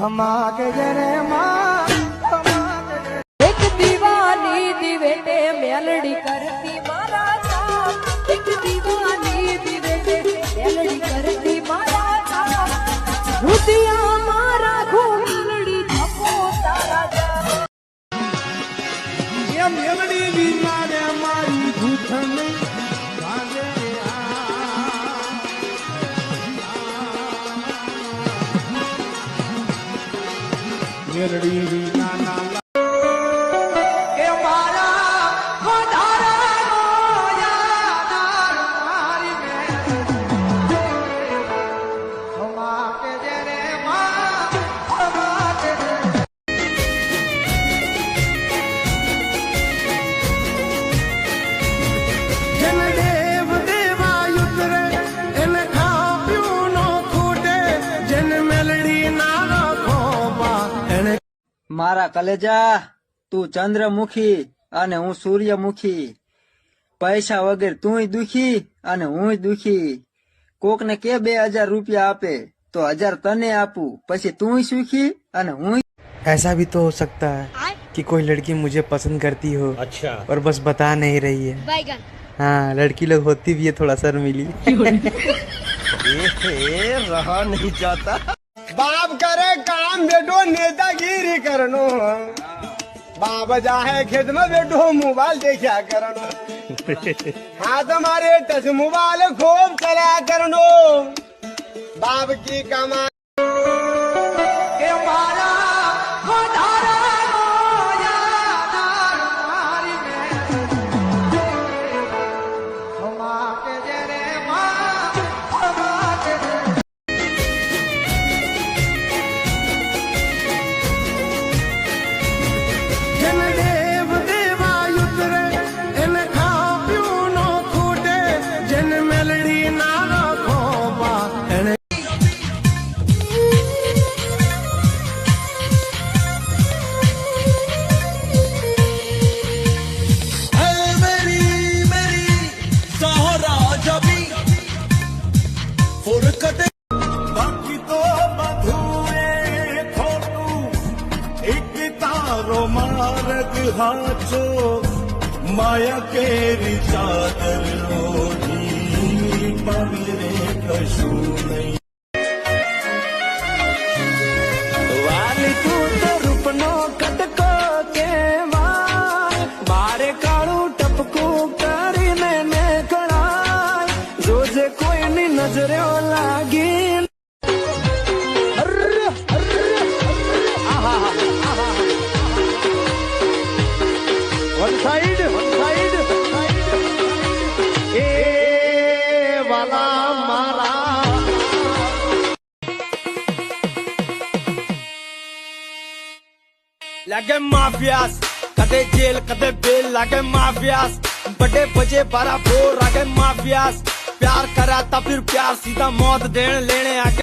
ખમા કે જરે માં એક દીવાની દિવેટે મેલડી કરતી મારા સાપ, એક દીવાની દિવેટે મેલડી કરતી મારા સાપ, રૂતિયા મારા ઘોંઘડી ધપો તારા જા. એ મેલડી વિના રે મારી ઘૂંટણ ભાંગે મેલડી વિના ના એ મારા વધારાનો યાદાર મારી ખમા કે જરે માં ખમા કે જન દેવ દેવાયુતરે એને ખાપ્યું નો ખૂટે જન મેલડી ના રાખો એને મારા કલેજા, તું ચંદ્રમુખી અને હું સૂર્યમુખી. પૈસા વગર તુંય દુખી અને હુંય દુખી. કોકને કે 2000 રૂપિયા આપે તો 1000 તને આપું, પછી તુંય સુખી અને હુંય. ऐसा भी तो हो सकता है कि कोई लड़की मुझे पसंद करती हो, अच्छा, और बस बता नहीं रही है. हाँ, लड़की लोग होती भी है थोड़ा शर्मीली. रहा नहीं जाता. बाप करे काम बेटो नेतागिरी करनो, बाप जाहे खेत में बेटो मोबाइल देखा करनो. हाँ तुम्हारे टच मोबाइल खूब चला करनो, बाप की कमा के मारा વધારાનો યાદાર મારી ખમા કે જરે માં ખમા કે જન દેવ દેવાયુતરે એને ખાપ્યું નો ખૂટે જન મેલડી ના રાખો એને બાકી તો બધું એ ખોટું, એક તારો માર્ગ હાચો, માયા કેરી ચાદર લોઢી પગલે કશું નહીં. વાલી તું તો રૂપનો કટકો કેવાય, મારે કાળું ટપકું કરીને ને કળાય, રોજે કોઈની નજરે લાગી. One side. એ વાલા મારા લાગે માફિયાસ, કદે જેલ કદે બેલ લાગે माफियास, बड़े बजे बड़ा भोर लागे माफियास. प्यार करा था फिर प्यार सीधा मौत देने लेने आके